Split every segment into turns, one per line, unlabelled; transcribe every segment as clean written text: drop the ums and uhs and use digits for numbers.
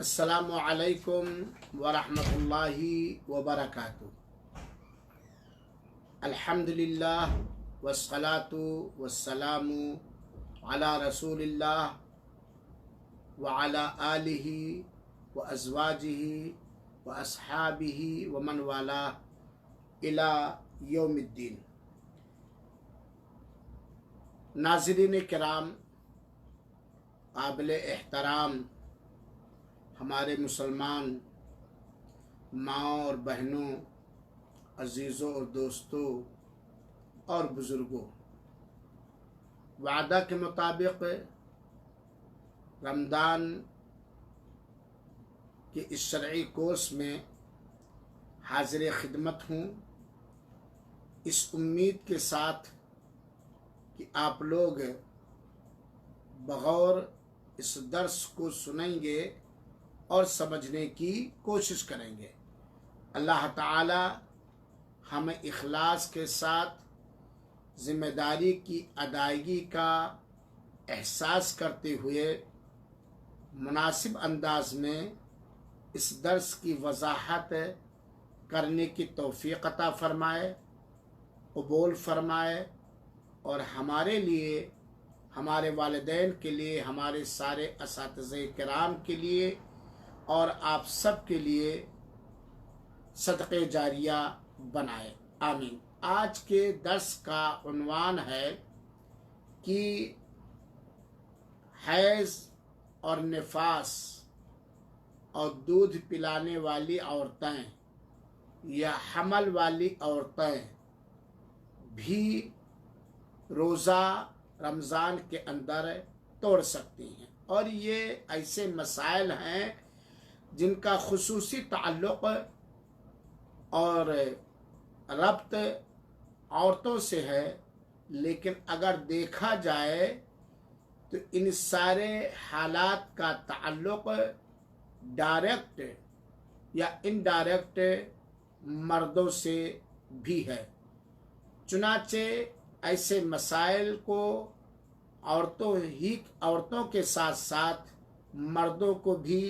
अस्सलामु अलैकुम वरहमतुल्लाहि वबरकातुहू। अल्हम्दुलिल्लाह वस्सलातु वस्सलामु अला रसूलिल्लाह व अला आलिहि व अज़वाजिहि व अस्हाबिहि व मन वाला इला यौमिद्दीन। नाज़रीन किराम, काबिल एहतराम हमारे मुसलमान माँ और बहनों, अजीज़ों और दोस्तों और बुज़ुर्गों, वादा के मुताबिक रमज़ान के इस शरई कोर्स में हाज़िर खिदमत हूँ, इस उम्मीद के साथ कि आप लोग बग़ौर इस दर्स को सुनेंगे और समझने की कोशिश करेंगे। अल्लाह ताला हमें इखलास के साथ ज़िम्मेदारी की अदायगी का एहसास करते हुए मुनासिब अंदाज में इस दर्स की वजाहत करने की तौफ़ीक़ अता फ़रमाए, क़बूल फ़रमाए और हमारे लिए, हमारे वालिदैन के लिए, हमारे सारे असातिज़े किराम के लिए और आप सब के लिए सदक़े जारिया बनाए, आमीन। आज के दर्स का उन्वान है कि हैज़ और निफास और दूध पिलाने वाली औरतें या हमल वाली औरतें भी रोज़ा रमज़ान के अंदर तोड़ सकती हैं। और ये ऐसे मसाइल हैं जिनका खुसूसी ताल्लुक़ और रब्त औरतों से है, लेकिन अगर देखा जाए तो इन सारे हालात का ताल्लुक़ डायरेक्ट या इनडायरेक्ट मर्दों से भी है। चुनाचे ऐसे मसाइल को औरतों के साथ साथ मर्दों को भी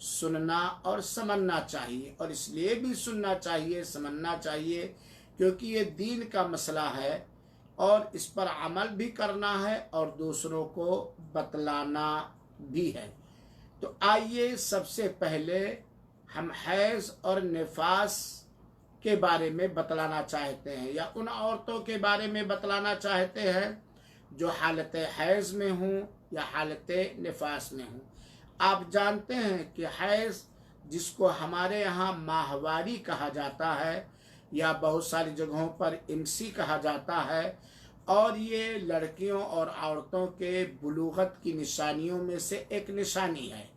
सुनना और समझना चाहिए, और इसलिए भी सुनना चाहिए, समझना चाहिए क्योंकि ये दीन का मसला है और इस पर अमल भी करना है और दूसरों को बतलाना भी है। तो आइए सबसे पहले हम हैज़ और निफास के बारे में बतलाना चाहते हैं, या उन औरतों के बारे में बतलाना चाहते हैं जो हालत हैज़ में हूँ या हालत निफास में हूँ। आप जानते हैं कि हैज़, जिसको हमारे यहाँ माहवारी कहा जाता है या बहुत सारी जगहों पर इमसी कहा जाता है, और ये लड़कियों और औरतों के बुलूगत की निशानियों में से एक निशानी है,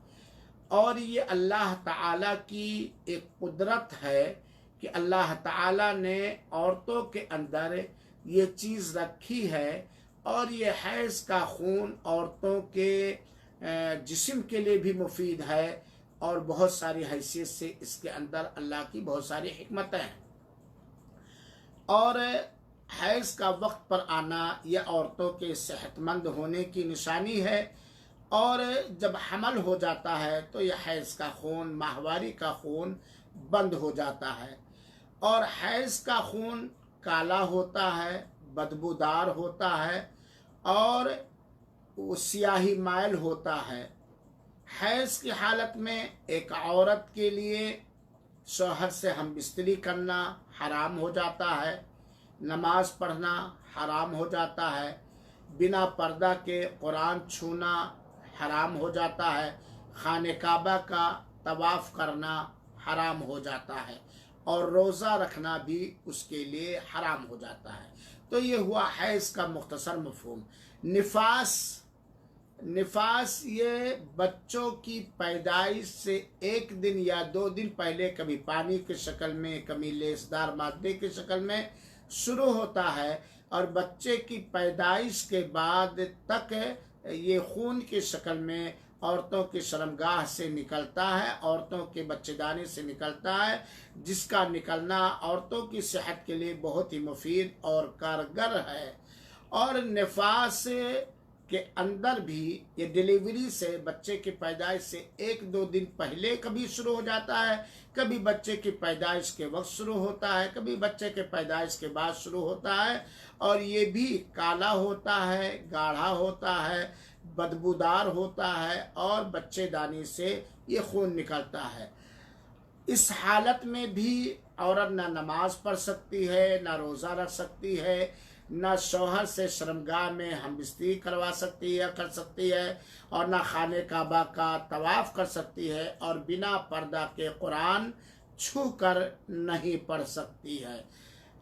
और ये अल्लाह ताला की एक कुदरत है कि अल्लाह ताला ने औरतों के अंदर ये चीज़ रखी है। और ये हैज़ का खून औरतों के जिस्म के लिए भी मुफीद है और बहुत सारी हैसियत से इसके अंदर अल्लाह की बहुत सारी हिकमतें हैं। और हैज़ का वक्त पर आना यह औरतों के सेहतमंद होने की निशानी है, और जब हमल हो जाता है तो यह हैज़ का खून, माहवारी का खून बंद हो जाता है, और हैज़ का खून काला होता है, बदबूदार होता है और वो स्याही माइल होता है। हैज़ की हालत में एक औरत के लिए शौहर से हम बिस्तरी करना हराम हो जाता है, नमाज पढ़ना हराम हो जाता है, बिना पर्दा के कुरान छूना हराम हो जाता है, खाने काबा का तवाफ़ करना हराम हो जाता है, और रोज़ा रखना भी उसके लिए हराम हो जाता है। तो ये हुआ हैज़ का मुख्तसर मफ़हूम। निफास ये बच्चों की पैदाइश से एक दिन या 2 दिन पहले कभी पानी की शक्ल में, कभी लेसदार मादे की शक्ल में शुरू होता है, और बच्चे की पैदाइश के बाद तक ये खून की शक्ल में औरतों की शर्मगाह से निकलता है, औरतों के बच्चेदानी से निकलता है, जिसका निकलना औरतों की सेहत के लिए बहुत ही मुफीद और कारगर है। और निफास के अंदर भी ये डिलीवरी से, बच्चे की पैदाइश से 1-2 दिन पहले कभी शुरू हो जाता है, कभी बच्चे की पैदाइश के वक्त शुरू होता है, कभी बच्चे के पैदाइश के बाद शुरू होता है। और ये भी काला होता है, गाढ़ा होता है, बदबूदार होता है और बच्चेदानी से ये खून निकलता है। इस हालत में भी औरत ना नमाज पढ़ सकती है, ना रोज़ा रख सकती है, ना शौहर से शर्मगाह में हमबिस्तरी करवा सकती है, कर सकती है, और ना खाने काबा का तवाफ़ कर सकती है, और बिना पर्दा के कुरान छू कर नहीं पढ़ सकती है।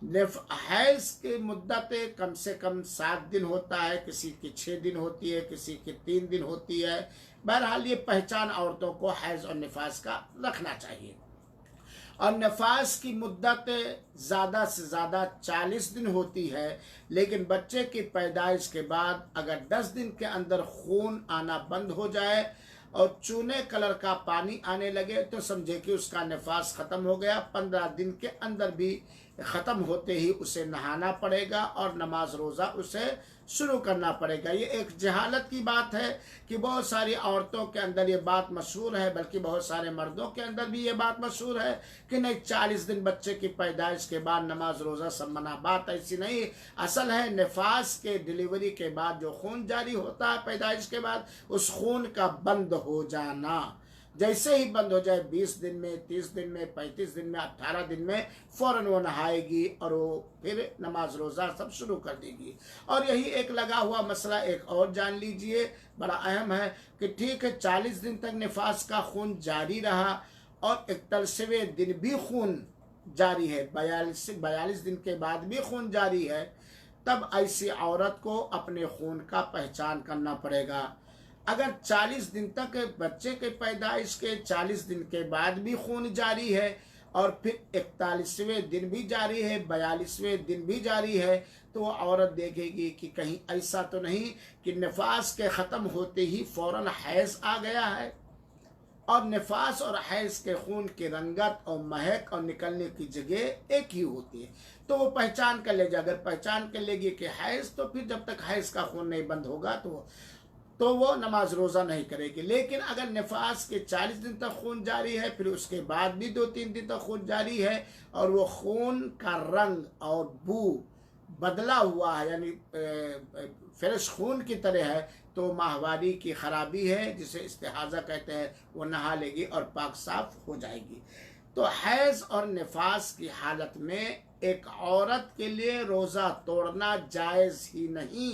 हैज़ की मुद्दत कम से कम 7 दिन होता है, किसी की 6 दिन होती है, किसी की 3 दिन होती है। बहरहाल ये पहचान औरतों को हैज़ और निफास का रखना चाहिए। और नफास की मुद्दत ज़्यादा से ज़्यादा 40 दिन होती है, लेकिन बच्चे की पैदाइश के बाद अगर 10 दिन के अंदर खून आना बंद हो जाए और चूने कलर का पानी आने लगे तो समझे कि उसका नफास ख़त्म हो गया। 15 दिन के अंदर भी ख़त्म होते ही उसे नहाना पड़ेगा और नमाज रोज़ा उसे शुरू करना पड़ेगा। ये एक जहालत की बात है कि बहुत सारी औरतों के अंदर ये बात मशहूर है, बल्कि बहुत सारे मर्दों के अंदर भी ये बात मशहूर है कि नहीं 40 दिन बच्चे की पैदाइश के बाद नमाज रोज़ा सब मना। बात ऐसी नहीं। असल है नफास के डिलीवरी के बाद जो खून जारी होता है पैदाइश के बाद, उस खून का बंद हो जाना। जैसे ही बंद हो जाए 20 दिन में, 30 दिन में, 35 दिन में, 18 दिन में फ़ौरन वो नहाएगी और वो फिर नमाज रोज़ा सब शुरू कर देगी। और यही एक लगा हुआ मसला एक और जान लीजिए, बड़ा अहम है कि ठीक है 40 दिन तक नफास का खून जारी रहा और 41वें दिन भी खून जारी है, 42 दिन के बाद भी खून जारी है, तब ऐसी औरत को अपने खून का पहचान करना पड़ेगा। अगर 40 दिन तक बच्चे के पैदाइश के 40 दिन के बाद भी खून जारी है और फिर 41वें दिन भी जारी है, 42वें दिन भी जारी है, तो वो औरत देखेगी कि कहीं ऐसा तो नहीं कि नफास के ख़त्म होते ही फ़ौरन हैज़ आ गया है। और नफास और हैज़ के खून की रंगत और महक और निकलने की जगह एक ही होती है, तो वो पहचान कर लेगी। अगर पहचान कर लेगी कि हैज़, तो फिर जब तक हैज़ का खून नहीं बंद होगा तो वो नमाज रोज़ा नहीं करेगी। लेकिन अगर नफास के 40 दिन तक खून जारी है, फिर उसके बाद भी 2-3 दिन तक खून जारी है और वो खून का रंग और बू बदला हुआ है, यानी फ्रेश खून की तरह है, तो माहवारी की खराबी है, जिसे इस्तिहाज़ा कहते हैं, वो नहा लेगी और पाक साफ हो जाएगी। तो हैज़ और नफास की हालत में एक औरत के लिए रोज़ा तोड़ना जायज़ ही नहीं,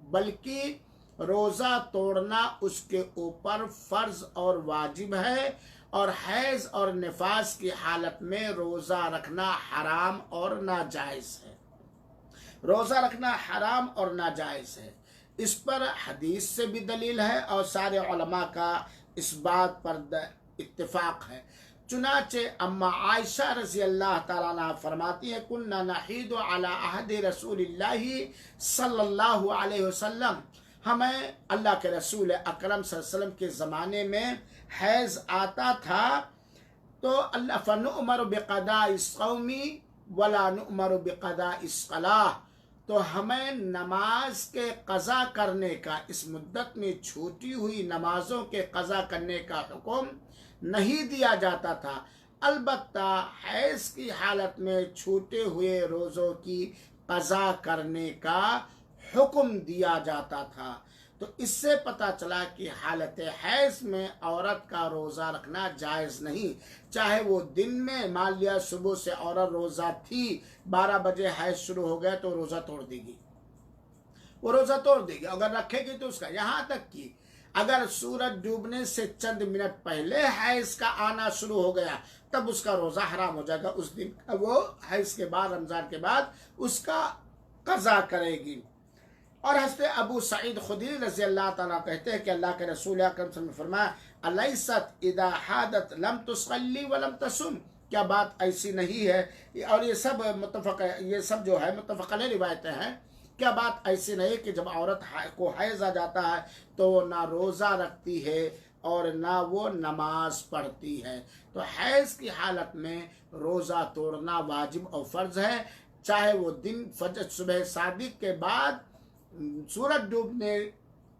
बल्कि रोज़ा तोड़ना उसके ऊपर फ़र्ज और वाजिब है। और हैज़ और निफास की हालत में रोज़ा रखना हराम और नाजायज़ है। रोज़ा रखना हराम और नाजायज़ है। इस पर हदीस से भी दलील है और सारे उलमा का इस बात पर इत्तिफाक है। चुनाचे अम्मा आयशा रज़ी अल्लाह ताला अन्हा फरमाती है, कुन्ना नहीदु अला अहदि रसूलिल्लाहि सल्लल्लाहु अलैहि वसल्लम, हमें अल्लाह के रसूल अकरम सल्लल्लाहु अलैहि वसल्लम के ज़माने में हैज़ आता था तो अल्लाह फ़नुअमरु बिक़दाइ सौमी वला नुअमरु बिक़दाइ सलाह, तो हमें नमाज के क़ज़ा करने का, इस मुद्दत में छूटी हुई नमाज़ों के क़ज़ा करने का हुक्म नहीं दिया जाता था। अलबत्ता हैज़ की हालत में छूटे हुए रोज़ों की क़ज़ा करने का हुक्म दिया जाता था। तो इससे पता चला कि हालत हैज़ में औरत का रोज़ा रखना जायज़ नहीं, चाहे वो दिन में, मान लिया सुबह से औरत रोज़ा थी, 12 बजे हैज़ शुरू हो गया तो रोज़ा तोड़ देगी, वो रोज़ा तोड़ देगी। अगर रखेगी तो उसका, यहाँ तक कि अगर सूरज डूबने से चंद मिनट पहले हैज़ का आना शुरू हो गया तब उसका रोज़ा हराम हो जाएगा। उस दिन वो हैज़ के बाद, रमज़ान के बाद उसका क़ज़ा करेगी। और हज़रत अबू सईद खुदरी रज़ी अल्लाह ताला कहते हैं कि अल्लाह के रसूल अकरम सल्लल्लाहु अलैहि वसल्लम ने फरमाया, अलैसत इदा हादत लम तुसल्ली व लम तसुम, क्या बात ऐसी नहीं है, और ये सब मुत्तफ़क़, ये सब जो है मुत्तफ़क़ अलैह रिवायतें हैं, क्या बात ऐसी नहीं कि जब औरत को हैज़ आ जाता है तो वो ना रोज़ा रखती है और ना वो नमाज पढ़ती है। तो हैज़ की हालत में रोज़ा तोड़ना वाजिब और फ़र्ज़ है, चाहे वो दिन फजर सुबह सादिक के बाद सूरज डूबने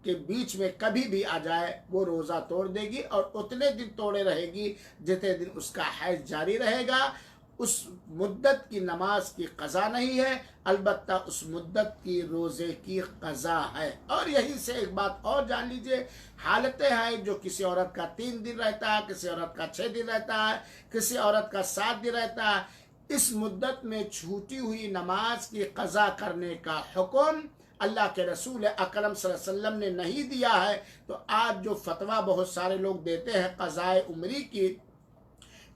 के बीच में कभी भी आ जाए वो रोज़ा तोड़ देगी और उतने दिन तोड़े रहेगी जितने दिन उसका हैज जारी रहेगा। उस मुद्दत की नमाज की क़ज़ा नहीं है, अलबत्ता उस मुद्दत की रोज़े की क़ज़ा है। और यहीं से एक बात और जान लीजिए, हालतें हैं जो किसी औरत का 3 दिन रहता है, किसी औरत का 6 दिन रहता है, किसी औरत का 7 दिन रहता है। इस मुद्दत में छूटी हुई नमाज की क़ज़ा करने का हुक्म अल्लाह के रसूल अकरम सल्लल्लाहु अलैहि वसल्लम ने नहीं दिया है। तो आज जो फतवा बहुत सारे लोग देते हैं क़ज़ाए उम्री की,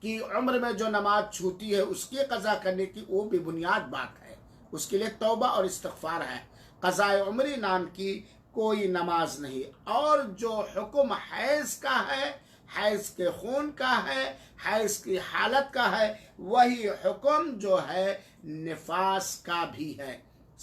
कि उम्र में जो नमाज छूटी है उसकी क़ज़ा करने की, वो भी बुनियाद बात है। उसके लिए तौबा और इस्तिग़फ़ार है। क़ज़ाए उम्री नाम की कोई नमाज नहीं। और जो हुक्म हैज़ का है, हैज़ के खून का है, हैज़ की हालत का है, वही हुक्म जो है निफास का भी है।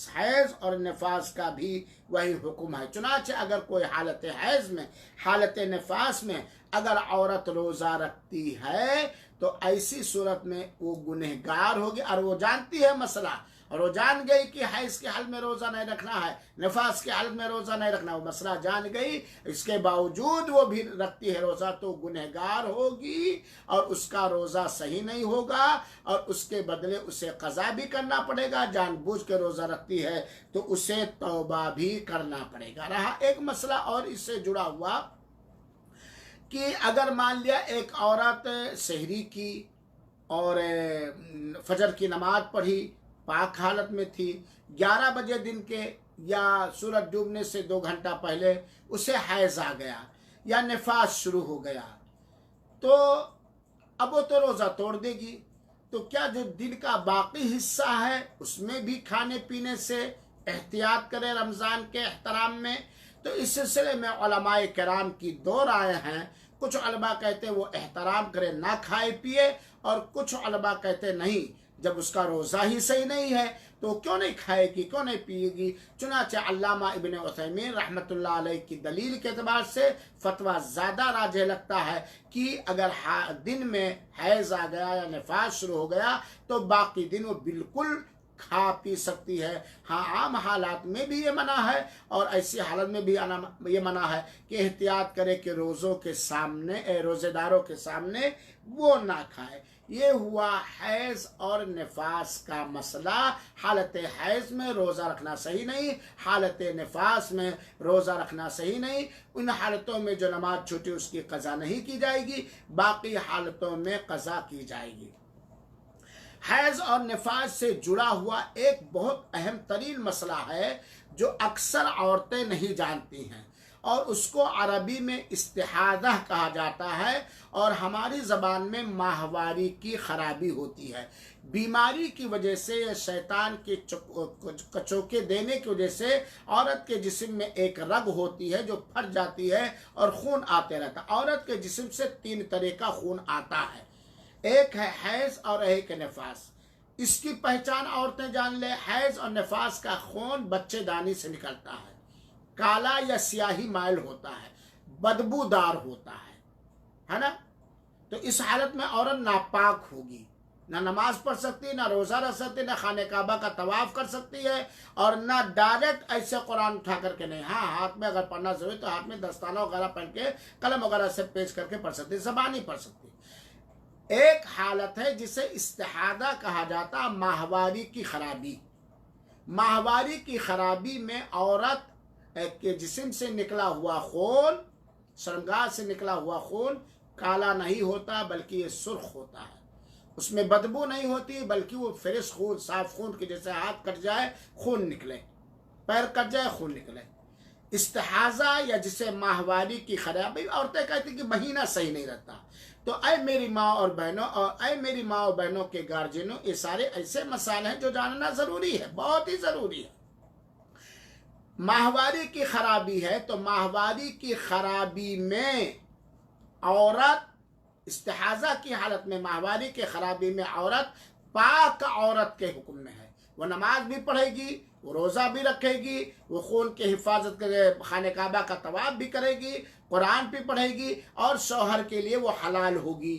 हैज़ और निफास का भी वही हुक्म है। चुनांचे अगर कोई हालत हैज़ में, हालत निफास में अगर औरत रोज़ा रखती है तो ऐसी सूरत में वो गुनहगार होगी। और वो जानती है मसला, और वो जान गई कि हैज़ की हालत में रोज़ा नहीं रखना है, निफास की हालत में रोज़ा नहीं रखना, वो मसला जान गई, इसके बावजूद वो भी रखती है रोज़ा, तो गुनहगार होगी और उसका रोज़ा सही नहीं होगा और उसके बदले उसे क़ज़ा भी करना पड़ेगा। जानबूझ के रोज़ा रखती है तो उसे तौबा भी करना पड़ेगा। रहा एक मसला और इससे जुड़ा हुआ कि अगर मान लिया एक औरत सहरी की और फजर की नमाज पढ़ी, पाक हालत में थी, 11 बजे दिन के या सूरज डूबने से 2 घंटा पहले उसे हैज़ आ गया या निफास शुरू हो गया, तो अब वो तो रोज़ा तोड़ देगी। तो क्या जो दिन का बाकी हिस्सा है उसमें भी खाने पीने से एहतियात करें रमज़ान के एहतराम में? तो इस सिलसिले में उलमाए किराम की 2 राय हैं। कुछ उलमा कहते हैं वो एहतराम करे, ना खाए पिए, और कुछ उलमा कहते नहीं, जब उसका रोज़ा ही सही नहीं है तो क्यों नहीं खाएगी, क्यों नहीं पिएगी। चुनांचे अल्लामा इब्न उथैमीन रहमतुल्लाह अलैह की दलील के एतबार से फतवा ज़्यादा राजे लगता है कि अगर दिन में हैज़ आ गया या निफास शुरू हो गया तो बाकी दिन वो बिल्कुल खा पी सकती है। हाँ, आम हालात में भी ये मना है और ऐसी हालत में भी ये मना है कि एहतियात करे कि रोज़ों के सामने, रोज़ेदारों के सामने वो ना खाए। ये हुआ हैज़ और निफास का मसला। हालत हैज़ में रोज़ा रखना सही नहीं, हालत निफास में रोज़ा रखना सही नहीं। उन हालतों में जो नमाज छूटी उसकी क़ज़ा नहीं की जाएगी, बाकी हालतों में क़ज़ा की जाएगी। हैज़ और निफास से जुड़ा हुआ एक बहुत अहम तरीन मसला है जो अक्सर औरतें नहीं जानती हैं, और उसको अरबी में इस्तिहादा कहा जाता है और हमारी ज़बान में माहवारी की खराबी होती है। बीमारी की वजह से या शैतान के कचोके देने की वजह से औरत के जिस्म में एक रग होती है जो फट जाती है और खून आते रहता है। औरत के जिस्म से 3 तरह का खून आता है, एक है हैज़ और एक है निफास। इसकी पहचान औरतें जान ले, हैज़ और निफास का खून बच्चेदानी से निकलता है, काला या स्याही माइल होता है, बदबूदार होता है ना। तो इस हालत में औरत नापाक होगी, ना नमाज पढ़ सकती, ना रोज़ा रख सकती, ना खाने काबा का तवाफ कर सकती है, और ना डायरेक्ट ऐसे कुरान उठा करके नहीं, हाँ हाथ में अगर पढ़ना जरूरी तो हाथ में दस्ताना वगैरह पहन के कलम वगैरह से पेश करके पढ़ सकती, ज़बानी पढ़ सकती। एक हालत है जिसे इस्तिहादा कहा जाता, माहवारी की खराबी। माहवारी की खराबी में औरत के जिस्म से निकला हुआ खून, शर्मगाह से निकला हुआ खून काला नहीं होता बल्कि ये सुर्ख होता है। उसमें बदबू नहीं होती बल्कि वो फ्रेश खून, साफ खून के जैसे हाथ कट जाए खून निकले, पैर कट जाए खून निकले। इस्तिहाजा या जिसे माहवारी की खराबी, औरतें कहती कि महीना सही नहीं रहता। तो ऐ मेरी माँ और बहनों, और ऐ मेरी माँ और बहनों के गार्जियनों, ये सारे ऐसे मसाले हैं जो जानना जरूरी है, बहुत ही जरूरी है। माहवारी की खराबी है तो माहवारी की खराबी में औरत, इस्तिहाजा की हालत में माहवारी की खराबी में औरत पाक औरत के हुक्म में है। वो नमाज भी पढ़ेगी, वो रोज़ा भी रखेगी, वो खून की हिफाजत करे, खाने काबा का तवाफ भी करेगी, कुरान भी पढ़ेगी और शौहर के लिए वो हलाल होगी।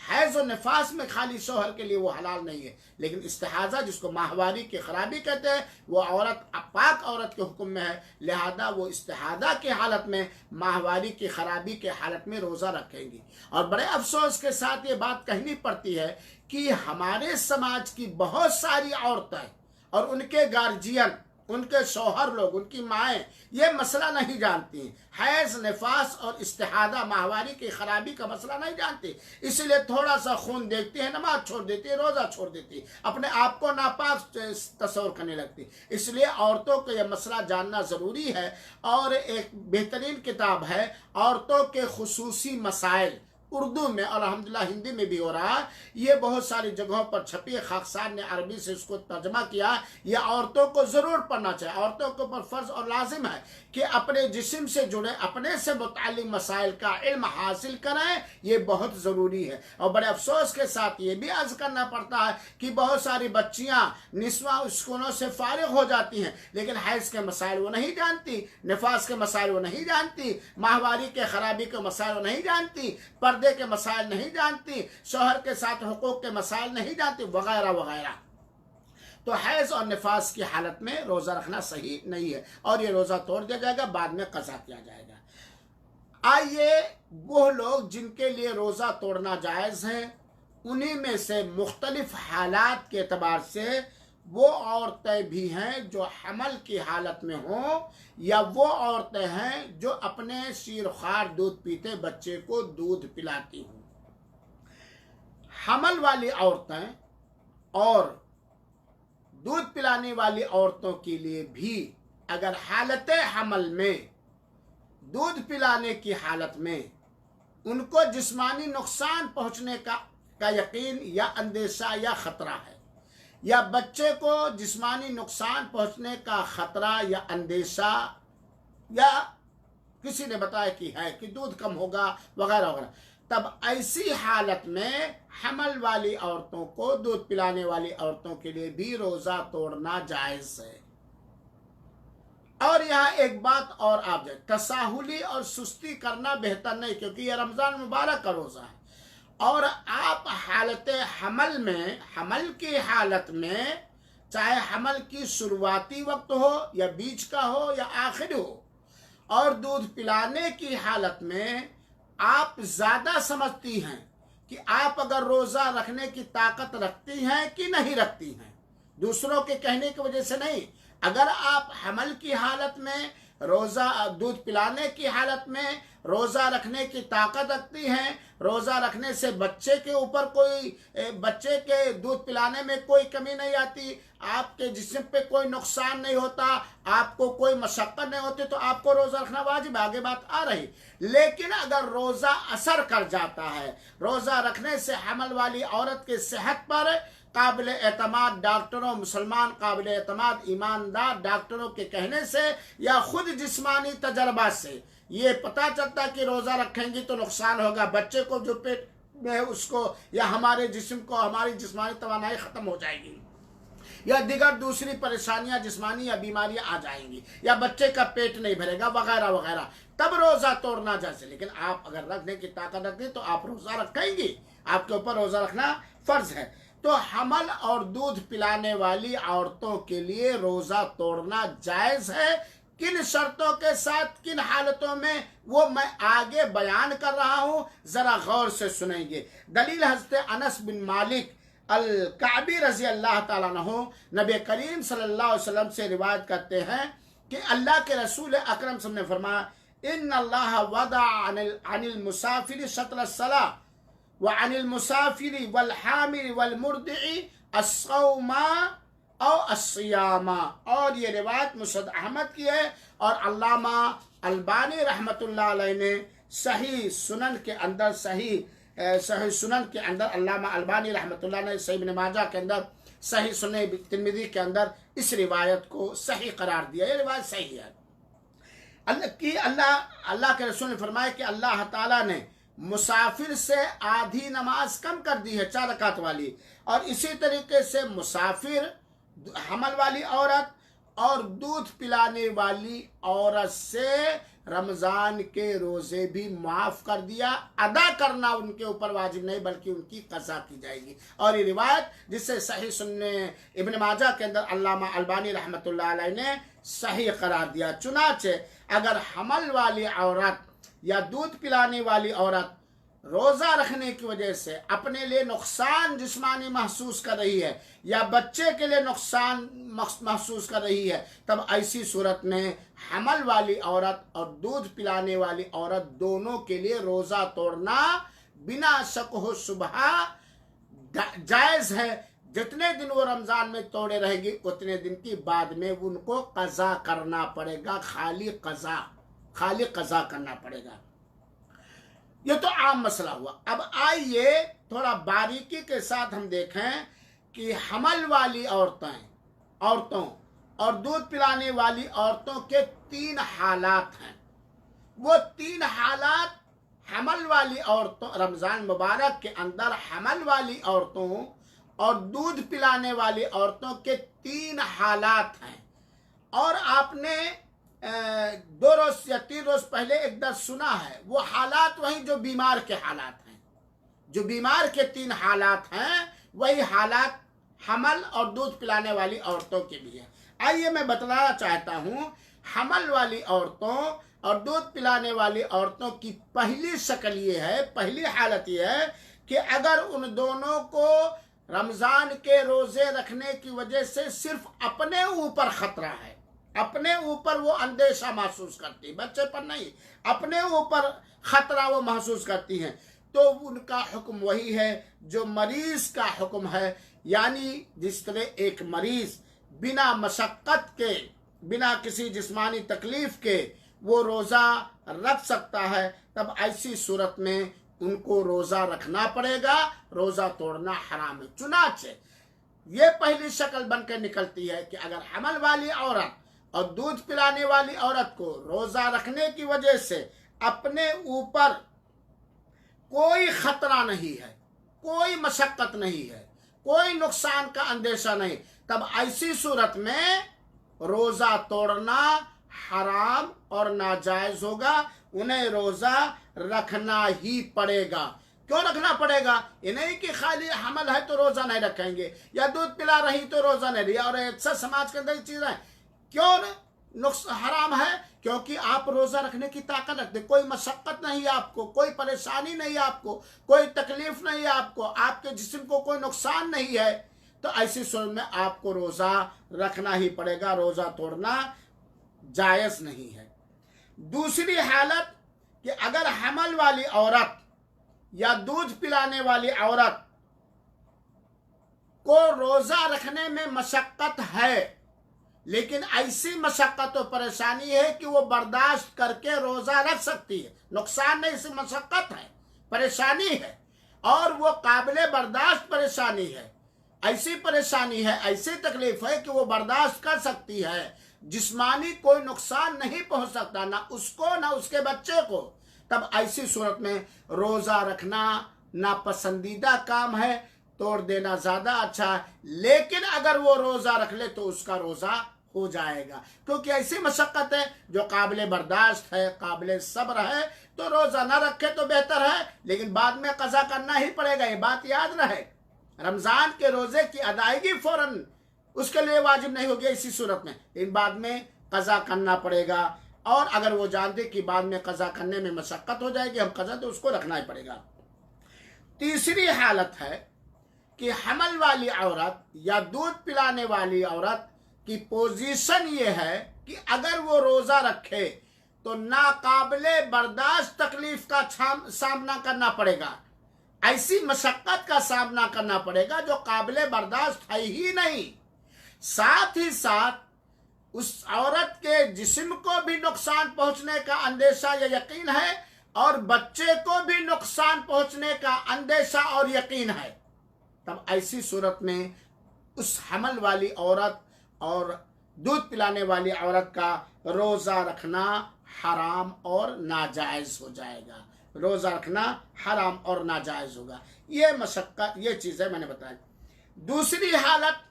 हैज और निफास में खाली शौहर के लिए वो हलाल नहीं है, लेकिन इस्तिहाजा जिसको माहवारी की खराबी कहते हैं वो औरत पाक औरत के हुक्म में है, लिहाजा वो इस्तिहादा की हालत में माहवारी की खराबी के हालत में रोज़ा रखेंगी। और बड़े अफसोस के साथ ये बात कहनी पड़ती है कि हमारे समाज की बहुत सारी औरतें और उनके गार्जियन, उनके शौहर लोग, उनकी माएँ ये मसला नहीं जानती, हैज निफास और इस्तिहादा माहवारी की खराबी का मसला नहीं जानती, इसलिए थोड़ा सा खून देखती है, नमाज छोड़ देती है, रोज़ा छोड़ देती है, अपने आप को नापाक तस्वर करने लगती। इसलिए औरतों को यह मसला जानना ज़रूरी है। और एक बेहतरीन किताब है औरतों के खुसूसी मसाइल, उर्दू में और अल्हम्दुलिल्लाह हिंदी में भी हो रहा है, ये बहुत सारी जगहों पर छपी है, खाकसार ने अरबी से इसको तर्जमा किया। ये औरतों को ज़रूर पढ़ना चाहिए। औरतों के ऊपर फ़र्ज़ और लाजिम है कि अपने जिस्म से जुड़े, अपने से मुताल्लिक़ मसाइल का इल्म हासिल करें, ये बहुत ज़रूरी है। और बड़े अफसोस के साथ ये भी अर्ज़ करना पड़ता है कि बहुत सारी बच्चियाँ निस्वा स्कूलों से फारिग हो जाती हैं, लेकिन हैज़ के मसाइल वो नहीं जानती, निफास के मसाइल वो नहीं जानती, माहवारी के खराबी के मसाइल वो नहीं जानती, पर्दे के मसाइल नहीं जानती, शौहर के साथ हुकूक के मसाइल नहीं जानती, वगैरह वगैरह। तो हैज़ और निफास की हालत में रोज़ा रखना सही नहीं है और ये रोज़ा तोड़ दिया जाएगा, बाद में कज़ा किया जाएगा। आइए वो लोग जिनके लिए रोज़ा तोड़ना जायज़ है, उन्हीं में से मुख्तलिफ हालात के एतबार से वो औरतें भी हैं जो हमल की हालत में हों, या वो औरतें हैं जो अपने शीरखार दूध पीते बच्चे को दूध पिलाती हों। हमल वाली औरतें और दूध पिलाने वाली औरतों के लिए भी अगर हालत हमल में, दूध पिलाने की हालत में उनको जिस्मानी नुकसान पहुंचने का यकीन या अंदेशा या ख़तरा है, या बच्चे को जिस्मानी नुकसान पहुंचने का ख़तरा या अंदेशा, या किसी ने बताया कि है कि दूध कम होगा वगैरह वगैरह, तब ऐसी हालत में हमल वाली औरतों को, दूध पिलाने वाली औरतों के लिए भी रोज़ा तोड़ना जायज़ है। और यहाँ एक बात और आप जाए, तसाहुली और सुस्ती करना बेहतर नहीं, क्योंकि यह रमज़ान मुबारक का रोज़ा है और आप हालत हमल में, हमल की हालत में, चाहे हमल की शुरुआती वक्त हो या बीच का हो या आखिर हो, और दूध पिलाने की हालत में आप ज़्यादा समझती हैं कि आप अगर रोज़ा रखने की ताकत रखती हैं कि नहीं रखती हैं, दूसरों के कहने की वजह से नहीं। अगर आप हमल की हालत में, रोज़ा दूध पिलाने की हालत में रोज़ा रखने की ताकत रखती हैं, रोज़ा रखने से बच्चे के ऊपर कोई, बच्चे के दूध पिलाने में कोई कमी नहीं आती, आपके जिस्म पे कोई नुकसान नहीं होता, आपको कोई मशक्क़त नहीं होती, तो आपको रोज़ा रखना वाजिब, आगे बात आ रही। लेकिन अगर रोज़ा असर कर जाता है, रोज़ा रखने से हमल वाली औरत की सेहत पर काबिल एतमाद डॉक्टरों, मुसलमान काबिल एतमाद ईमानदार डॉक्टरों के कहने से या खुद जिस्मानी तजर्बा से ये पता चलता कि रोज़ा रखेंगी तो नुकसान होगा, बच्चे को जो पेट में है उसको, या हमारे जिस्म को, हमारी जिस्मानी तवानाई ख़त्म हो जाएगी, या दिगर दूसरी परेशानियां जिस्मानी या बीमारियां आ जाएंगी, या बच्चे का पेट नहीं भरेगा वगैरह वगैरह, तब रोज़ा तोड़ना जैसे। लेकिन आप अगर रखने की ताकत रखते तो आप रोज़ा रखेंगी, आपके ऊपर रोज़ा रखना फ़र्ज़ है। तो हमल और दूध पिलाने वाली औरतों के लिए रोज़ा तोड़ना जायज़ है, किन शर्तों के साथ, किन हालतों में, वो मैं आगे बयान कर रहा हूँ, ज़रा गौर से सुनेंगे। दलील हज़रत अनस बिन मालिक अल-काबी रज़ी अल्लाह ताला अन्हु नबी करीम सल्लल्लाहु अलैहि वसल्लम से रिवायत करते हैं कि अल्लाह के रसूल अकरम सल्लल्लाहु अलैहि वसल्लम ने फरमाया, इन्नल्लाह वदा अनिल मुसाफिर शत्र सलाह व अनिल मुसाफिर वल हामिल वल मुर्दिई अस्सौमा और अस्सियामा। और ये रिवायत मुसद अहमद की है और अल्लामा अलबानी रहमतुल्लाह अलैह ने सही सुनन के अंदर, सही सुनन के अंदर, अल्लामा अलबानी रहमतुल्लाह ने सही इब्न माजा के अंदर, सही सुनन तिरमिज़ी के अंदर इस रिवायत को सही करार दिया। ये रिवायत सही है। अल्लाह के रसूल ने फरमाया कि अल्लाह ताला ने मुसाफिर से आधी नमाज कम कर दी है, 4 रकात वाली, और इसी तरीके से मुसाफिर, हमल वाली औरत और दूध पिलाने वाली औरत से रमजान के रोजे भी माफ कर दिया। अदा करना उनके ऊपर वाजिब नहीं बल्कि उनकी कज़ा की जाएगी। और ये रिवायत जिससे सही सुन्ने इब्न माजा के अंदर अल्लामा अलबानी रहमतुल्लाह अलैह ने सही करार दिया। चुनाचे अगर हमल वाली औरत या दूध पिलाने वाली औरत रोज़ा रखने की वजह से अपने लिए नुकसान जिस्मानी महसूस कर रही है या बच्चे के लिए नुकसान महसूस कर रही है, तब ऐसी सूरत में हमल वाली औरत और दूध पिलाने वाली औरत दोनों के लिए रोज़ा तोड़ना बिना शक व शुबहा जायज़ है। जितने दिन वो रमज़ान में तोड़े रहेगी उतने दिन की बाद में उनको कज़ा करना पड़ेगा, खाली कज़ा करना पड़ेगा। ये तो आम मसला हुआ। अब आइए थोड़ा बारीकी के साथ हम देखें कि हमल वाली औरतों और दूध पिलाने वाली औरतों के 3 हालात हैं। वो 3 हालात हमल वाली औरतों, रमज़ान मुबारक के अंदर हमल वाली औरतों और दूध पिलाने वाली औरतों के 3 हालात हैं। और आपने 2 रोज या 3 रोज पहले एक दर्स सुना है। वो हालात वही जो बीमार के हालात हैं, जो बीमार के 3 हालात हैं वही हालात हमल और दूध पिलाने वाली औरतों के भी हैं। आइए मैं बतलाना चाहता हूँ हमल वाली औरतों और दूध पिलाने वाली औरतों की पहली शक्ल ये है, पहली हालत ये है कि अगर उन दोनों को रमज़ान के रोज़े रखने की वजह से सिर्फ अपने ऊपर खतरा है, अपने ऊपर वो अंदेशा महसूस करती, बच्चे पर नहीं, अपने ऊपर खतरा वो महसूस करती हैं, तो उनका हुक्म वही है जो मरीज का हुक्म है। यानी जिस तरह एक मरीज बिना मशक्क़त के, बिना किसी जिस्मानी तकलीफ के वो रोज़ा रख सकता है, तब ऐसी सूरत में उनको रोज़ा रखना पड़ेगा, रोज़ा तोड़ना हराम है। चुनाचे ये पहली शक्ल बनकर निकलती है कि अगर हमल वाली औरत और दूध पिलाने वाली औरत को रोज़ा रखने की वजह से अपने ऊपर कोई खतरा नहीं है, कोई मशक्क़त नहीं है, कोई नुकसान का अंदेशा नहीं, तब ऐसी सूरत में रोज़ा तोड़ना हराम और नाजायज़ होगा। उन्हें रोज़ा रखना ही पड़ेगा। क्यों रखना पड़ेगा? ये नहीं कि खाली हमल है तो रोज़ा नहीं रखेंगे या दूध पिला रही तो रोज़ा नहीं रही, और अक्सर समाज के अंदर चीज़ है। क्यों हराम है? क्योंकि आप रोज़ा रखने की ताकत रखते, कोई मशक्क़त नहीं है आपको, कोई परेशानी नहीं है आपको, कोई तकलीफ नहीं है आपको, आपके जिस्म को कोई नुकसान नहीं है, तो ऐसी सूरत में आपको रोज़ा रखना ही पड़ेगा, रोज़ा तोड़ना जायज़ नहीं है। दूसरी हालत कि अगर हमल वाली औरत या दूध पिलाने वाली औरत को रोज़ा रखने में मशक्क़त है, लेकिन ऐसी मशक्क़त और परेशानी है कि वो बर्दाश्त करके रोज़ा रख सकती है, नुकसान नहीं, इसी मशक्क़त है, परेशानी है और वो काबिले बर्दाश्त परेशानी है, ऐसी परेशानी है, ऐसी तकलीफ है कि वो बर्दाश्त कर सकती है, जिस्मानी कोई नुकसान नहीं पहुंच सकता, ना उसको ना उसके बच्चे को, तब ऐसी सूरत में रोज़ा रखना नापसंदीदा काम है, तोड़ देना ज़्यादा अच्छा है। लेकिन अगर वो रोज़ा रख ले तो उसका रोज़ा हो जाएगा, क्योंकि ऐसी मशक्क़त है जो काबिले बर्दाश्त है, काबिले सब्र है, तो रोज़ा ना रखे तो बेहतर है, लेकिन बाद में क़ज़ा करना ही पड़ेगा। ये बात याद रहे, रमज़ान के रोज़े की अदायगी फ़ौरन उसके लिए वाजिब नहीं होगी इसी सूरत में, इन बाद में क़ज़ा करना पड़ेगा। और अगर वो जानते कि बाद में क़ज़ा करने में मशक्क़त हो जाएगी, हम क़ज़ा तो उसको रखना ही पड़ेगा। तीसरी हालत है कि हमल वाली औरत या दूध पिलाने वाली औरत की पोजीशन ये है कि अगर वो रोज़ा रखे तो नाकाबिले बर्दाश्त तकलीफ का सामना करना पड़ेगा, ऐसी मशक्क़त का सामना करना पड़ेगा जो काबिले बर्दाश्त है ही नहीं। साथ ही साथ उस औरत के जिस्म को भी नुकसान पहुंचने का अंदेशा या यकीन है और बच्चे को भी नुकसान पहुंचने का अंदेशा और यकीन है, तब ऐसी सूरत में उस हमल वाली औरत और दूध पिलाने वाली औरत का रोज़ा रखना हराम और नाजायज़ हो जाएगा, रोज़ा रखना हराम और नाजायज़ होगा। ये मशक्क़त, ये चीज़ें मैंने बताई। दूसरी हालत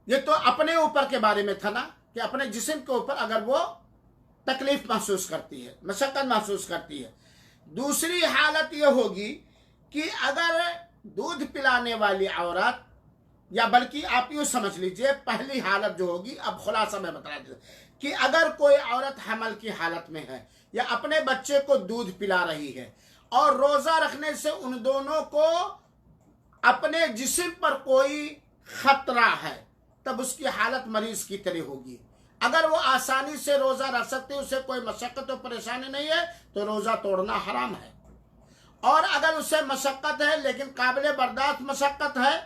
ये तो अपने ऊपर के बारे में था ना, कि अपने जिस्म के ऊपर अगर वो तकलीफ महसूस करती है, मशक्कत महसूस करती है। दूसरी हालत ये होगी कि अगर दूध पिलाने वाली औरत, या बल्कि आप यूँ समझ लीजिए, पहली हालत जो होगी, अब खुलासा में बता देता कि अगर कोई औरत हमल की हालत में है या अपने बच्चे को दूध पिला रही है और रोज़ा रखने से उन दोनों को अपने जिस्म पर कोई खतरा है, तब उसकी हालत मरीज की तरह होगी। अगर वो आसानी से रोज़ा रख सकते, उसे कोई मशक्क़त और परेशानी नहीं है, तो रोज़ा तोड़ना हराम है। और अगर उसे मशक्क़त है लेकिन काबिल बर्दाश्त मशक्क़त है,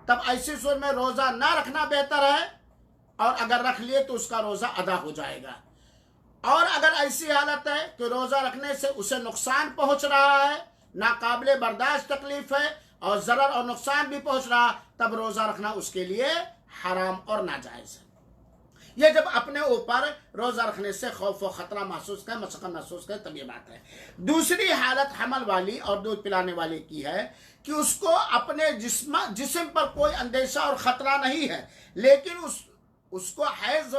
तब ऐसी सूरत में रोज़ा ना रखना बेहतर है, और अगर रख लिए तो उसका रोज़ा अदा हो जाएगा। और अगर ऐसी हालत है कि रोज़ा रखने से उसे नुकसान पहुंच रहा है, नाकाबिले बर्दाश्त तकलीफ है और ज़रर और नुकसान भी पहुंच रहा, तब रोज़ा रखना उसके लिए हराम और नाजायज़ है। ये जब अपने ऊपर रोज़ा रखने से खौफ व ख़तरा महसूस करें, मशक्क़त महसूस करें, तब ये बात है। दूसरी हालत हमल वाली और दूध पिलाने वाले की है कि उसको अपने जिस्म पर कोई अंदेशा और ख़तरा नहीं है, लेकिन उसको हैज़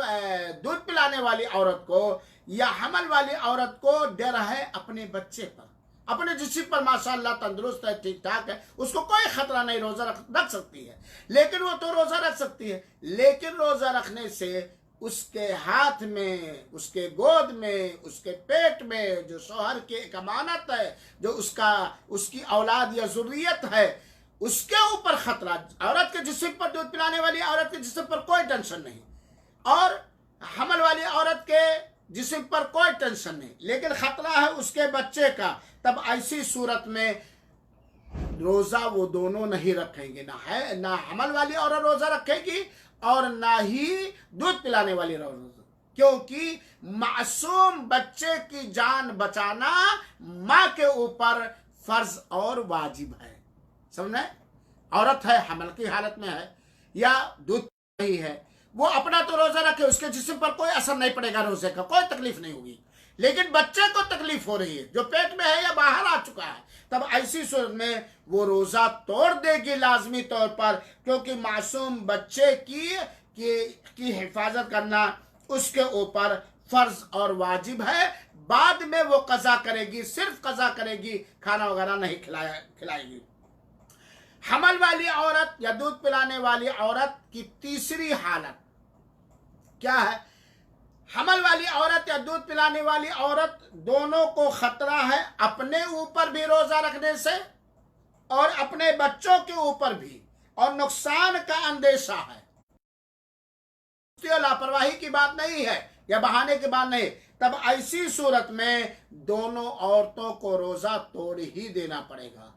दूध पिलाने वाली औरत को या हमल वाली औरत को डर है अपने बच्चे पर, अपने जिस्म पर माशाअल्लाह तंदुरुस्त है, ठीक ठाक है, उसको कोई खतरा नहीं, रोज़ा रख सकती है। लेकिन वो तो रोज़ा रख सकती है, लेकिन रोज़ा रखने से उसके हाथ में, उसके गोद में, उसके पेट में जो शौहर की एक अमानत है, जो उसकी औलाद या ज़ुर्रियत है, उसके ऊपर खतरा। औरत के जिस्म पर, दूध पिलाने वाली औरत के जिस्म पर कोई टेंशन नहीं, और हमल वाली औरत के जिस्म पर कोई टेंशन नहीं, लेकिन खतरा है उसके बच्चे का। तब ऐसी सूरत में रोज़ा वो दोनों नहीं रखेंगे, ना हमल वाली औरत रोज़ा रखेगी और ना ही दूध पिलाने वाली रोज़ा, क्योंकि मासूम बच्चे की जान बचाना माँ के ऊपर फर्ज और वाजिब है। समझे? औरत है, हमल की हालत में है या दूध नहीं है, वो अपना तो रोज़ा रखे, उसके जिस्म पर कोई असर नहीं पड़ेगा, रोज़े का कोई तकलीफ नहीं होगी, लेकिन बच्चे को तकलीफ हो रही है जो पेट में है या बाहर आ चुका है, तब ऐसी सूरत में वो रोज़ा तोड़ देगी लाजमी तौर पर, क्योंकि मासूम बच्चे की हिफाजत करना उसके ऊपर फर्ज और वाजिब है। बाद में वो कज़ा करेगी, सिर्फ कज़ा करेगी, खाना वगैरह नहीं खिलाएगी। हमल वाली औरत या दूध पिलाने वाली औरत की तीसरी हालत क्या है? हमल वाली औरत या दूध पिलाने वाली औरत दोनों को खतरा है, अपने ऊपर भी रोज़ा रखने से और अपने बच्चों के ऊपर भी, और नुकसान का अंदेशा है। लापरवाही की बात नहीं है या बहाने की बात नहीं। तब ऐसी सूरत में दोनों औरतों को रोज़ा तोड़ ही देना पड़ेगा।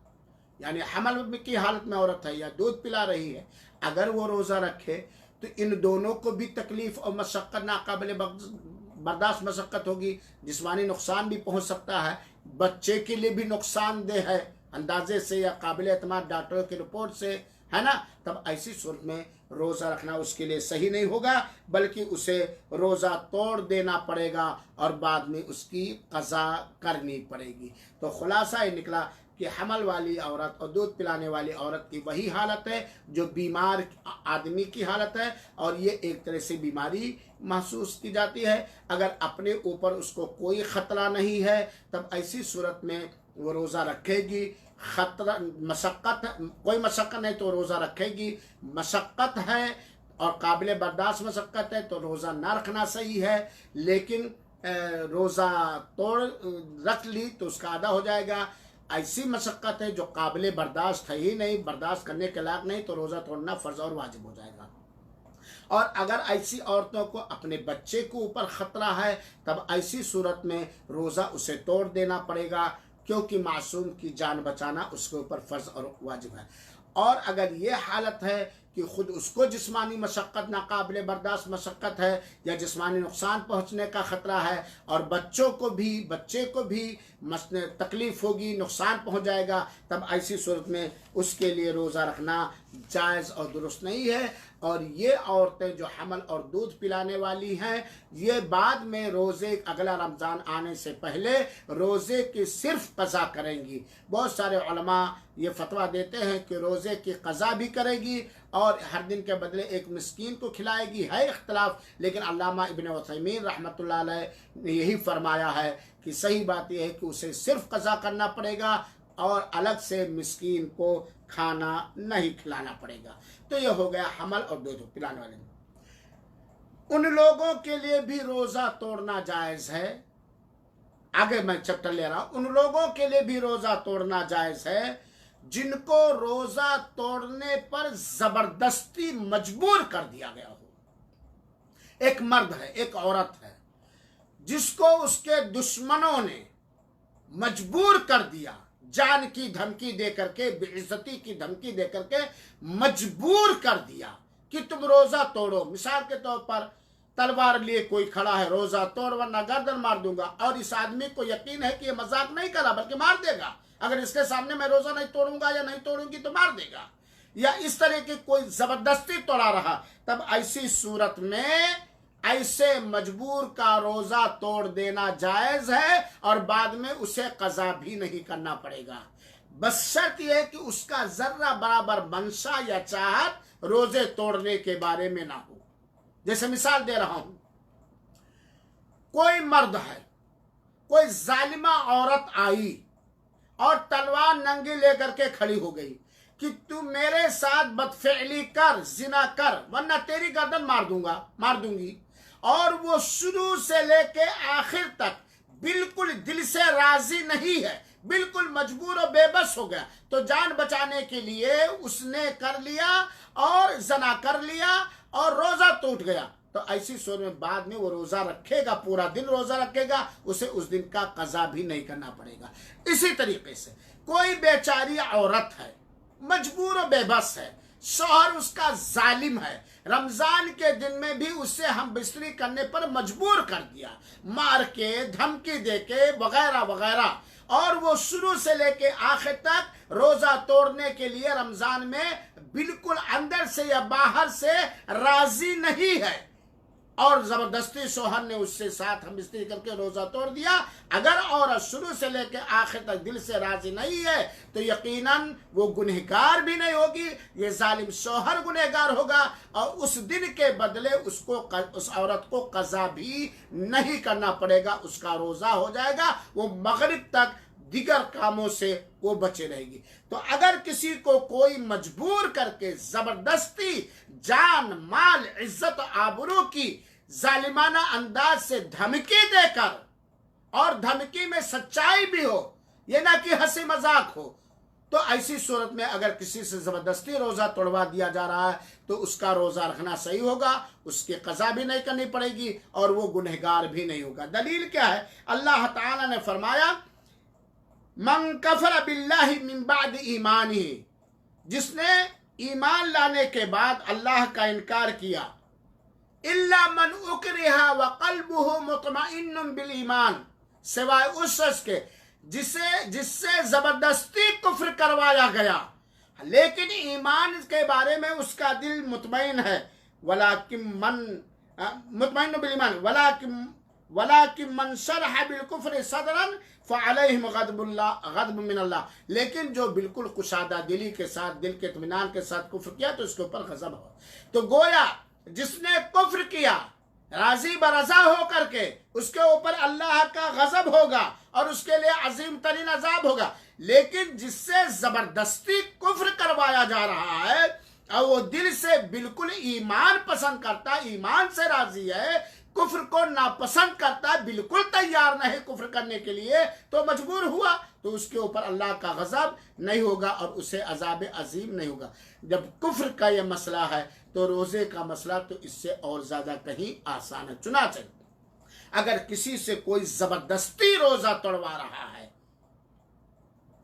यानी हमल की हालत में औरत है या दूध पिला रही है, अगर वो रोज़ा रखे तो इन दोनों को भी तकलीफ और मशक्क़त, नाकाबिल बर्दाश्त मशक्क़त होगी, जिस्मानी नुकसान भी पहुंच सकता है, बच्चे के लिए भी नुकसानदेह है अंदाजे से या काबिल एतमाद डॉक्टरों की रिपोर्ट से, है ना। तब ऐसी सूरत में रोज़ा रखना उसके लिए सही नहीं होगा, बल्कि उसे रोज़ा तोड़ देना पड़ेगा और बाद में उसकी क़ज़ा करनी पड़ेगी। तो खुलासा ये निकला कि हमल वाली औरत और दूध पिलाने वाली औरत की वही हालत है जो बीमार आदमी की हालत है, और ये एक तरह से बीमारी महसूस की जाती है। अगर अपने ऊपर उसको कोई ख़तरा नहीं है, तब ऐसी सूरत में वो रोज़ा रखेगी। खतरा मशक्क़त, कोई मशक्क़त नहीं तो रोज़ा रखेगी, मशक्क़त है और काबिल बर्दाश्त मशक्क़त है तो रोज़ा ना रखना सही है, लेकिन रोज़ा तोड़ रख ली तो उसका अदा हो जाएगा। ऐसी मशक्क़त है जो काबिल बर्दाश्त है ही नहीं, बर्दाश्त करने के लायक नहीं, तो रोज़ा तोड़ना फ़र्ज और वाजिब हो जाएगा। और अगर ऐसी औरतों को अपने बच्चे के ऊपर ख़तरा है, तब ऐसी सूरत में रोज़ा उसे तोड़ देना पड़ेगा, क्योंकि मासूम की जान बचाना उसके ऊपर फ़र्ज और वाजिब है। और अगर ये हालत है कि ख़ुद उसको जिस्मानी मशक्क़त, नाकाबिल बर्दाश्त मशक्क़त है या जिस्मानी नुकसान पहुँचने का ख़तरा है, और बच्चे को भी तकलीफ़ होगी, नुकसान पहुँच जाएगा, तब ऐसी सूरत में उसके लिए रोज़ा रखना जायज़ और दुरुस्त नहीं है। और ये औरतें जो हमल और दूध पिलाने वाली हैं, ये बाद में रोज़े अगला रमज़ान आने से पहले रोज़े की सिर्फ क़ज़ा करेंगी। बहुत सारे उलमा ये फतवा देते हैं कि रोज़े की क़ज़ा भी करेगी और हर दिन के बदले एक मिस्कीन को खिलाएगी। है इख्तलाफ, लेकिन अल्लामा इब्न उथैमीन रहमतुल्लाह अलैह ने यही फरमाया है कि सही बात यह है कि उसे सिर्फ क़ज़ा करना पड़ेगा और अलग से मिस्कीन को खाना नहीं खिलाना पड़ेगा। तो यह हो गया हमल और दूध पिलाने वाले। उन लोगों के लिए भी रोज़ा तोड़ना जायज़ है। आगे मैं चैप्टर ले रहा हूं। उन लोगों के लिए भी रोज़ा तोड़ना जायज़ है जिनको रोज़ा तोड़ने पर जबरदस्ती मजबूर कर दिया गया हो। एक मर्द है, एक औरत है, जिसको उसके दुश्मनों ने मजबूर कर दिया, जान की धमकी दे करके, बेइज्जती की धमकी दे करके मजबूर कर दिया कि तुम रोज़ा तोड़ो। मिसाल के तौर पर तलवार लिए कोई खड़ा है, रोज़ा तोड़ वरना गर्दन मार दूंगा, और इस आदमी को यकीन है कि ये मजाक नहीं कर रहा बल्कि मार देगा। अगर इसके सामने मैं रोज़ा नहीं तोड़ूंगा या नहीं तोड़ूंगी तो मार देगा, या इस तरह की कोई जबरदस्ती तोड़ा रहा, तब ऐसी सूरत में ऐसे मजबूर का रोज़ा तोड़ देना जायज़ है और बाद में उसे क़ज़ा भी नहीं करना पड़ेगा। बस शर्त यह है कि उसका जर्रा बराबर मंशा या चाहत रोज़े तोड़ने के बारे में ना हो। जैसे मिसाल दे रहा हूं, कोई मर्द है, कोई जालिमा औरत आई और तलवार नंगी लेकर के खड़ी हो गई कि तू मेरे साथ बदफेली कर, जिना कर, वरना तेरी गर्दन मार दूंगा, मार दूंगी। और वो शुरू से लेके आखिर तक बिल्कुल दिल से राजी नहीं है, बिल्कुल मजबूर और बेबस हो गया, तो जान बचाने के लिए उसने कर लिया और जना कर लिया और रोज़ा टूट गया। तो ऐसी सूरत में बाद में वो रोज़ा रखेगा, पूरा दिन रोज़ा रखेगा, उसे उस दिन का क़ज़ा भी नहीं करना पड़ेगा। इसी तरीके से कोई बेचारी औरत है, मजबूर और बेबस है, शौहर उसका जालिम है, रमजान के दिन में भी उससे हम बिस्तरी करने पर मजबूर कर दिया, मार के, धमकी दे के, वगैरह वगैरह, और वो शुरू से लेके आखिर तक रोजा तोड़ने के लिए रमजान में बिल्कुल अंदर से या बाहर से राजी नहीं है, और जबरदस्ती शोहर ने उससे साथ हम बिस्तरी करके रोजा तोड़ दिया। अगर औरत शुरू से लेकर आखिर तक दिल से राजी नहीं है तो यकीनन वो गुनहगार भी नहीं होगी, ये जालिम शोहर गुनहगार होगा, और उस दिन के बदले उसको, उस औरत को क़ज़ा भी नहीं करना पड़ेगा, उसका रोजा हो जाएगा, वो मगरिब तक दिगर कामों से वो बचे रहेगी। तो अगर किसी को कोई मजबूर करके जबरदस्ती जान, माल, इज्जत, आबरू की जालिमाना अंदाज से धमकी देकर, और धमकी में सच्चाई भी हो, ये ना कि हंसी मजाक हो, तो ऐसी सूरत में अगर किसी से जबरदस्ती रोजा तोड़वा दिया जा रहा है तो उसका रोजा रखना सही होगा, उसकी क़ज़ा भी नहीं करनी पड़ेगी और वो गुनहगार भी नहीं होगा। दलील क्या है? अल्लाह ताला ने फरमाया, मन कफर बिल्लाहि मिन बाद ईमानी, जिसने ईमान लाने के बाद अल्लाह का इनकार किया, इल्ला मन उकरिहा व क़ल्बुहु मुतमइन्नुन बिल ईमान, सिवाय उस शख्स के जिससे जबरदस्ती कुफ्र करवाया गया लेकिन ईमान के बारे में उसका दिल मुतमईन है। वलाकिन मन मुतमइन्न बिल ईमान वलाकिन मन शरह बिल कुफ्र सदरन फ़अलैहिम गज़ब मिनल्लाह, लेकिन जो बिल्कुल कुशादा दिली के साथ, दिल के इत्मीनान के साथ कुफ्र किया तो उसके ऊपर गज़ब हो। तो गोया जिसने कुफ्र किया राजी बरजा हो करके, उसके ऊपर अल्लाह का गज़ब होगा और उसके लिए अजीम तरीन अजाब होगा। लेकिन जिससे जबरदस्ती कुफ्र करवाया जा रहा है और वो दिल से बिल्कुल ईमान पसंद करता, ईमान से राजी है, कुफ्र को नापसंद करता, बिल्कुल तैयार नहीं कुफ्र करने के लिए, तो मजबूर हुआ, तो उसके ऊपर अल्लाह का गज़ब नहीं होगा और उसे अजाब अजीम नहीं होगा। जब कुफ्र का यह मसला है तो रोज़े का मसला तो इससे और ज़्यादा कहीं आसान है। चुनांचे अगर किसी से कोई ज़बरदस्ती रोज़ा तोड़वा रहा है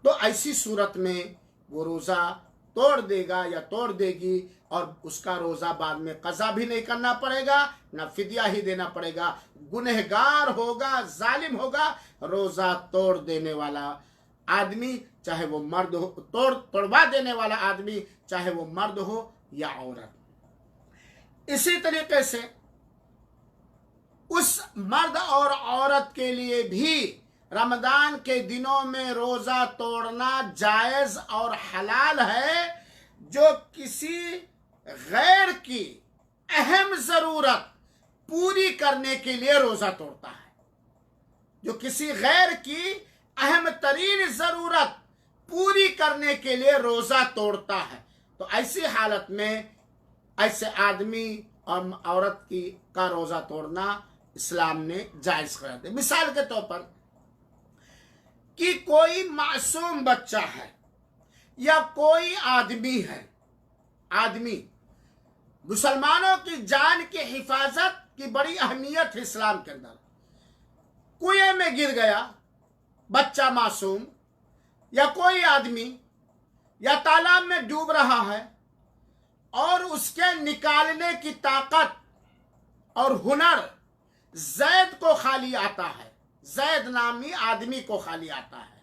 तो ऐसी सूरत में वो रोज़ा तोड़ देगा या तोड़ देगी और उसका रोज़ा बाद में क़ज़ा भी नहीं करना पड़ेगा, ना फिदिया ही देना पड़ेगा। गुनहगार होगा, जालिम होगा रोज़ा तोड़ देने वाला आदमी, चाहे वो मर्द हो, तोड़वा देने वाला आदमी चाहे वो मर्द हो या औरत। इसी तरीके से उस मर्द और औरत के लिए भी रमजान के दिनों में रोजा तोड़ना जायज और हलाल है, जो किसी गैर की अहम जरूरत पूरी करने के लिए रोजा तोड़ता है। जो किसी गैर की अहम तरीन जरूरत पूरी करने के लिए रोजा तोड़ता है, तो ऐसी हालत में ऐसे आदमी और औरत का रोजा तोड़ना इस्लाम ने जायज करार दिया। मिसाल के तौर पर कि कोई मासूम बच्चा है या कोई आदमी है, आदमी, मुसलमानों की जान की हिफाजत की बड़ी अहमियत है इस्लाम के अंदर। कुएं में गिर गया बच्चा मासूम या कोई आदमी, या तालाब में डूब रहा है और उसके निकालने की ताकत और हुनर जैद को खाली आता है, जैद नामी आदमी को खाली आता है,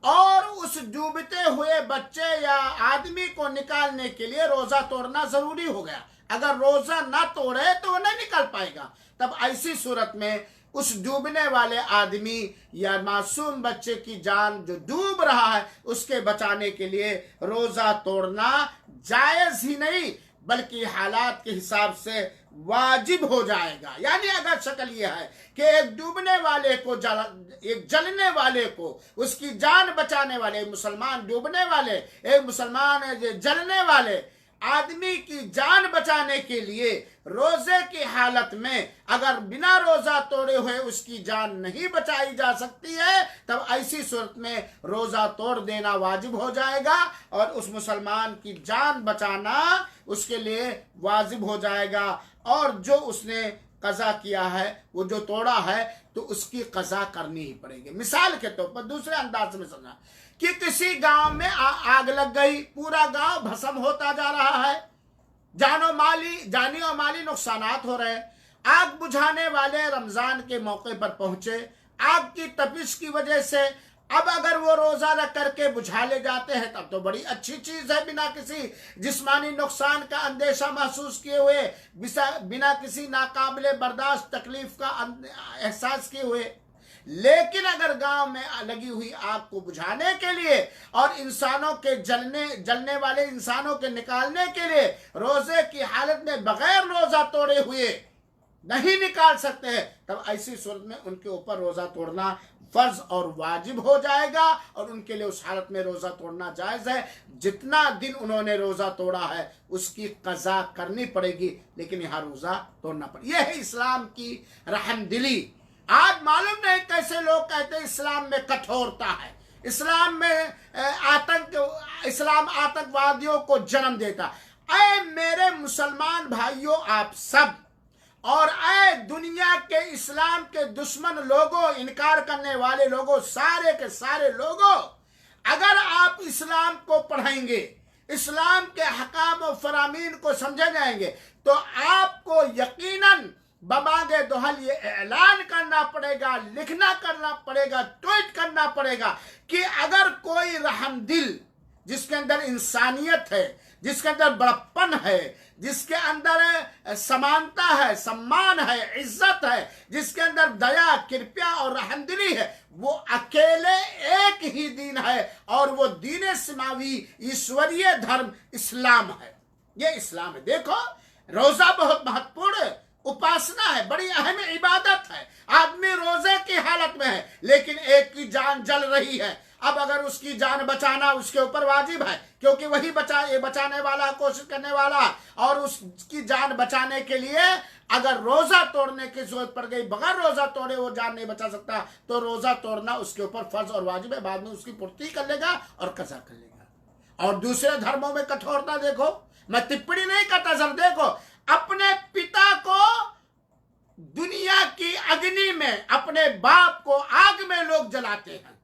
और उस डूबते हुए बच्चे या आदमी को निकालने के लिए रोजा तोड़ना जरूरी हो गया। अगर रोजा ना तोड़े तो वो नहीं निकल पाएगा। तब ऐसी सूरत में उस डूबने वाले आदमी या मासूम बच्चे की जान जो डूब रहा है उसके बचाने के लिए रोजा तोड़ना जायज ही नहीं बल्कि हालात के हिसाब से वाजिब हो जाएगा। यानी अगर शक्ल यह है कि एक डूबने वाले को एक जलने वाले को उसकी जान बचाने वाले, एक मुसलमान डूबने वाले, एक मुसलमान जलने वाले आदमी की जान बचाने के लिए रोजे की हालत में अगर बिना रोजा तोड़े हुए उसकी जान नहीं बचाई जा सकती है, तब ऐसी सूरत में रोजा तोड़ देना वाजिब हो जाएगा और उस मुसलमान की जान बचाना उसके लिए वाजिब हो जाएगा। और जो उसने कज़ा किया है, वो जो तोड़ा है, तो उसकी कज़ा करनी ही पड़ेगी। मिसाल के तौर पर दूसरे अंदाज में समझा कि किसी गांव में आग लग गई, पूरा गांव भस्म होता जा रहा है, जानी और माली नुकसानात हो रहे हैं। आग बुझाने वाले रमजान के मौके पर पहुंचे, आग की तपिश की वजह से अब अगर वो रोजा रख करके बुझा ले जाते हैं तब तो बड़ी अच्छी चीज है, बिना किसी जिस्मानी नुकसान का अंदेशा महसूस किए हुए, बिना किसी नाकाबिले बर्दाश्त तकलीफ का एहसास किए हुए। लेकिन अगर गांव में लगी हुई आग को बुझाने के लिए और इंसानों के जलने वाले इंसानों के निकालने के लिए रोजे की हालत में बगैर रोजा तोड़े हुए नहीं निकाल सकते हैं, तब ऐसी सूरत में उनके ऊपर रोजा तोड़ना फर्ज और वाजिब हो जाएगा और उनके लिए उस हालत में रोजा तोड़ना जायज है। जितना दिन उन्होंने रोजा तोड़ा है उसकी कज़ा करनी पड़ेगी, लेकिन यहाँ रोजा तोड़ना पड़ेगा। यह है इस्लाम की रहमदिली। आज मालूम नहीं कैसे लोग कहते हैं इस्लाम में कठोरता है, इस्लाम में इस्लाम आतंकवादियों को जन्म देता। ऐ मेरे मुसलमान भाइयों आप सब, और ऐ दुनिया के इस्लाम के दुश्मन लोगों, इनकार करने वाले लोगों, सारे के सारे लोगों, अगर आप इस्लाम को पढ़ेंगे, इस्लाम के हकाम और फरामीन को समझे जाएंगे, तो आपको यकीनन बबागे दोहल ये ऐलान करना पड़ेगा, लिखना करना पड़ेगा, ट्वीट करना पड़ेगा कि अगर कोई रहमदिल जिसके अंदर इंसानियत है, जिसके अंदर बड़प्पन है, जिसके अंदर समानता है, सम्मान है, इज्जत है, जिसके अंदर दया, कृपया और रहमदिली है, वो अकेले एक ही दीन है और वो दीन सिमावी ईश्वरीय धर्म इस्लाम है। ये इस्लाम है। देखो, रोजा बहुत महत्वपूर्ण उपासना है, बड़ी अहम इबादत है। आदमी रोजे की हालत में है लेकिन एक की जान जल रही है। अब अगर उसकी जान बचाना उसके ऊपर वाजिब है, क्योंकि वही बचाने वाला, कोशिश करने वाला, और उसकी जान बचाने के लिए अगर रोजा तोड़ने की जरूरत पड़ गई, बगैर रोजा तोड़े वो जान नहीं बचा सकता, तो रोजा तोड़ना उसके ऊपर फर्ज और वाजिब है। बाद में उसकी पूर्ति कर लेगा और कज़ा कर लेगा। और दूसरे धर्मों में कठोरता देखो, मैं टिप्पणी नहीं करता, सर देखो, अपने पिता को दुनिया की अग्नि में, अपने बाप को आग में लोग जलाते हैं,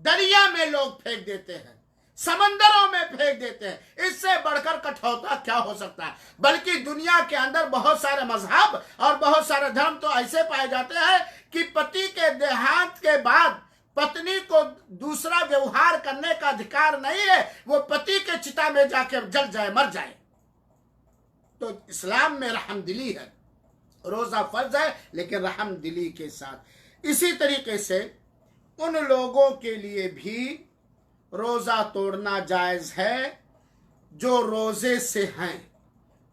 दरिया में लोग फेंक देते हैं, समंदरों में फेंक देते हैं। इससे बढ़कर कठोरता क्या हो सकता है? बल्कि दुनिया के अंदर बहुत सारे मजहब और बहुत सारे धर्म तो ऐसे पाए जाते हैं कि पति के देहांत के बाद पत्नी को दूसरा व्यवहार करने का अधिकार नहीं है, वो पति के चिता में जाकर जल जाए, मर जाए। तो इस्लाम में रहमदिली है, रोज़ा फर्ज है लेकिन रहमदिली के साथ। इसी तरीके से उन लोगों के लिए भी रोज़ा तोड़ना जायज़ है जो रोज़े से हैं,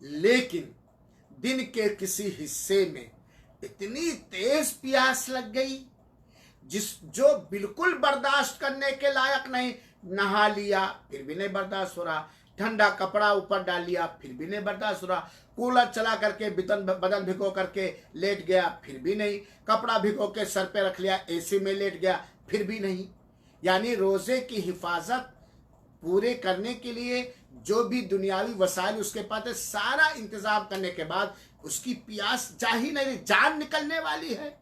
लेकिन दिन के किसी हिस्से में इतनी तेज प्यास लग गई जो बिल्कुल बर्दाश्त करने के लायक नहीं। नहा लिया फिर भी नहीं बर्दाश्त हो रहा, ठंडा कपड़ा ऊपर डाल लिया फिर भी नहीं बर्दाश्त हो रहा, कूलर चला करके बदन भिगो करके लेट गया फिर भी नहीं, कपड़ा भिगो के सर पे रख लिया, एसी में लेट गया फिर भी नहीं। यानी रोज़े की हिफाजत पूरे करने के लिए जो भी दुनियावी वसाइल उसके पास है, सारा इंतजाम करने के बाद उसकी प्यास जा ही नहीं, जान निकलने वाली है,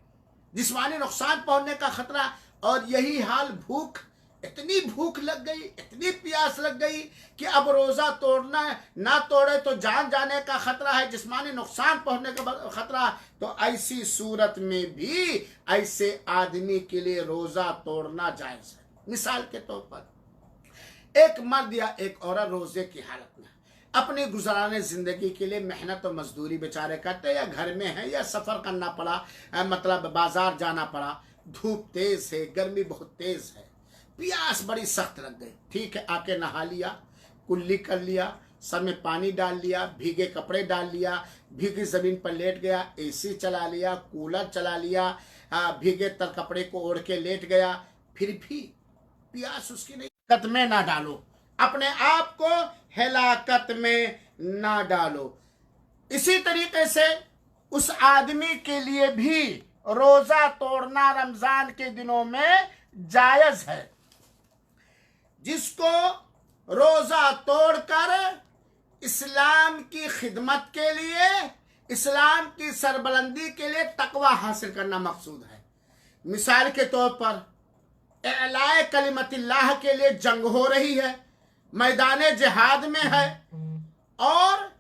जिस्मानी नुकसान पहुंचने का खतरा। और यही हाल भूख, इतनी भूख लग गई, इतनी प्यास लग गई कि अब रोज़ा तोड़ना है, ना तोड़े तो जान जाने का खतरा है, जिस्मानी नुकसान पहुंचने का खतरा। तो ऐसी सूरत में भी ऐसे आदमी के लिए रोज़ा तोड़ना जायज़ है। मिसाल के तौर पर एक मर्द या एक औरत रोज़े की हालत में अपनी गुजाराने ज़िंदगी के लिए मेहनत और मजदूरी बेचारे करते, या घर में है या सफ़र करना पड़ा, मतलब बाजार जाना पड़ा, धूप तेज़ है, गर्मी बहुत तेज़ है, प्यास बड़ी सख्त लग गई। ठीक है, आके नहा लिया, कुल्ली कर लिया, सर में पानी डाल लिया, भीगे कपड़े डाल लिया, भीगी ज़मीन पर लेट गया, एसी चला लिया, कूलर चला लिया, भीगे तर कपड़े को ओढ़ के लेट गया, फिर भी प्यास उसकी नहीं। हलाकत में ना डालो, अपने आप को हलाकत में ना डालो। इसी तरीके से उस आदमी के लिए भी रोज़ा तोड़ना रमजान के दिनों में जायज़ है जिसको रोज़ा तोड़कर इस्लाम की खिदमत के लिए, इस्लाम की सरबलंदी के लिए तकवा हासिल करना मकसूद है। मिसाल के तौर पर एलाए कलिमतिल्लाह के लिए जंग हो रही है, मैदान जिहाद में है, और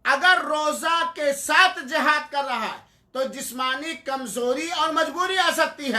अगर रोज़ा के साथ जिहाद कर रहा है तो जिस्मानी कमजोरी और मजबूरी आ सकती है।